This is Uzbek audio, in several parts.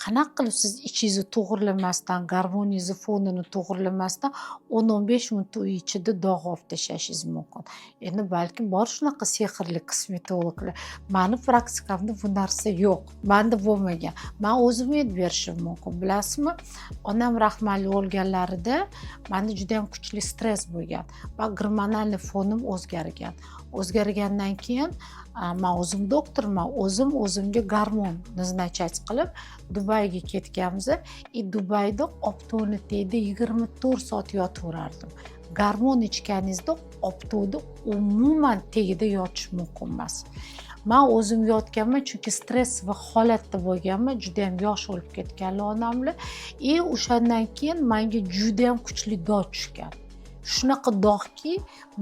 qanaqa qilib siz ichingizni to'g'irlamasdan, garmoningizni fonini to'g'irlamasdan 10-15 minut uy ichida dog' olib tashlashingiz mumkin. Endi balkim bor shunaqa sehrli kosmetologlar. Mani praktikamda bu narsa yo'q. Menda bo'lmagan. Men o'zim aytib berishim mumkin. Bilasizmi? Onam rahmatli o'lganlarida menda juda ham kuchli stress bo'lgan va gormonal fonim o'zgargan. O'zgargandan keyin men o'zim doktorman, o'zimga gormon назначать qilib Dubayga ketganmiz. Dubayda optoni tegdi 24 soat yotaverardim. Gormon ichganingizda optoda umuman tagida yotish mumkin emas. Men o'zim yotganman, chunki stress va holatda bo'lganman, juda ham yosh o'lib ketganlar onamlar. O'shandan keyin menga juda ham kuchli dog' tushgan. Shunaqa dog'ki,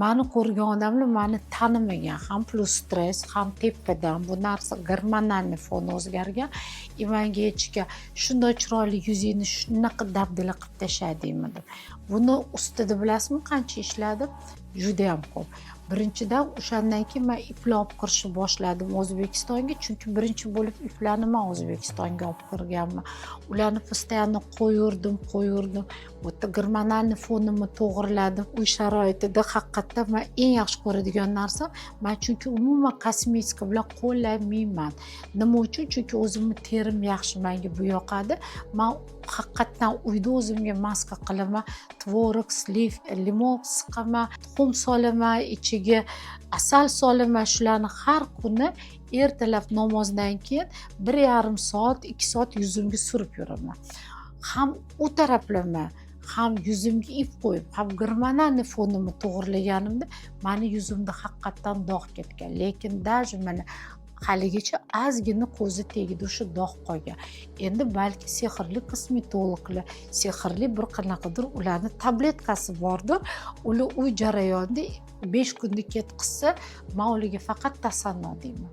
meni ko'rgan odamlar meni tanimagan, ham plus stress, ham tepadan bu narsa gormonal fon o'zgargan. Menga aytishgan, shunday chiroyli yuzingni shunaqa dabdala qilib tashladingmi deb. Buni ustida bilasizmi qancha ishladim? Juda ham ko'p. Birinchidan o'shandan keyin men iplar olib kirishni boshladim O'zbekistonga, chunki birinchi bo'lib iplarni men O'zbekistonga olib kirganman. Ularni постоянно qo'yirdim. Bu yerda gormonal fonimni to'g'irladim. Uy sharoitida haqiqatdan men eng yaxshi ko'radigan narsa, men chunki umuman kosmetika bilan qo'llamayman. Nima uchun? Chunki o'zimni terim yaxshi, menga bu yoqadi. Men haqiqatdan uyda o'zimga maska qilaman, tvorog, sliv, limon siqaman, tuxum solaman, ichiga asal solaman. Shularni har kuni ertalab namozdan keyin 1,5 soat, 2 soat yuzimga surib yuraman. Ham u taraflama, ham yuzimga ip qo'yib, ham gormonal fonimni to'g'irlaganimda meni yuzimda haqiqatdan dog' ketgan. Lekin даже mana haligacha ozgina ko'zi tagida o'sha dog' qolgan. Endi balki sehrli kosmetologlar, sehrli bir qanaqadir ularning tabletkasi bordir. Ular uy jarayonida 5 kunda ketqizsa, men ularga faqat tasanno deyman.